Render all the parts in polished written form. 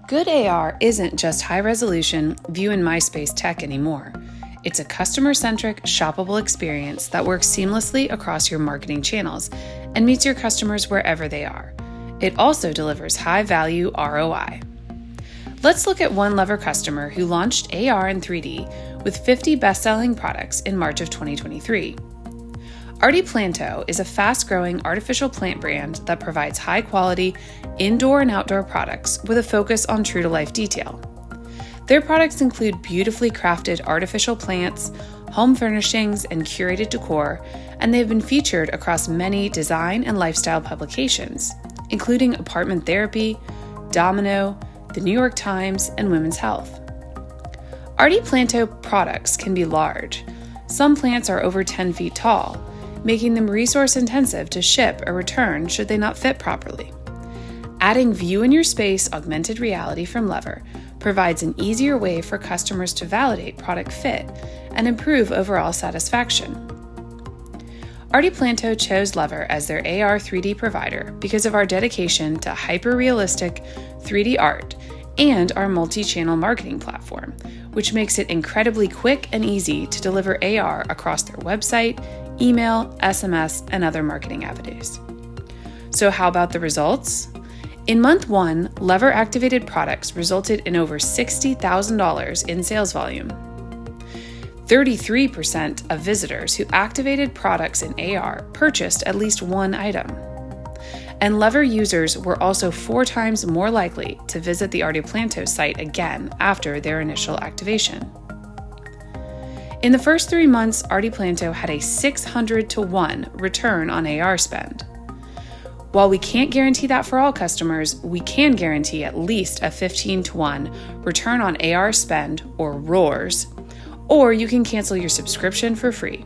Good AR isn't just high-resolution view in MySpace tech anymore. It's a customer-centric, shoppable experience that works seamlessly across your marketing channels and meets your customers wherever they are. It also delivers high-value ROI. Let's look at one LEVAR customer who launched AR in 3D with 50 best-selling products in March of 2023. Artiplanto is a fast-growing artificial plant brand that provides high-quality indoor and outdoor products with a focus on true-to-life detail. Their products include beautifully crafted artificial plants, home furnishings, and curated decor, and they've been featured across many design and lifestyle publications, including Apartment Therapy, Domino, The New York Times, and Women's Health. Artiplanto products can be large. Some plants are over 10 feet tall, making them resource-intensive to ship or return should they not fit properly. Adding View in Your Space augmented reality from LEVAR provides an easier way for customers to validate product fit and improve overall satisfaction. Artiplanto chose LEVAR as their AR 3D provider because of our dedication to hyper-realistic 3D art and our multi-channel marketing platform, which makes it incredibly quick and easy to deliver AR across their website, email, SMS, and other marketing avenues. So how about the results? In month 1, LEVAR activated products resulted in over $60,000 in sales volume. 33% of visitors who activated products in AR purchased at least one item. And LEVAR users were also 4 times more likely to visit the Artiplanto site again after their initial activation. In the first 3 months, Artiplanto had a 600-to-1 return on AR spend. While we can't guarantee that for all customers, we can guarantee at least a 15-to-1 return on AR spend, or ROARs, or you can cancel your subscription for free.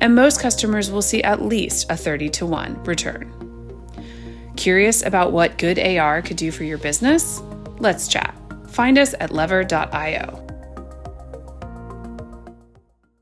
And most customers will see at least a 30-to-1 return. Curious about what good AR could do for your business? Let's chat. Find us at levar.io.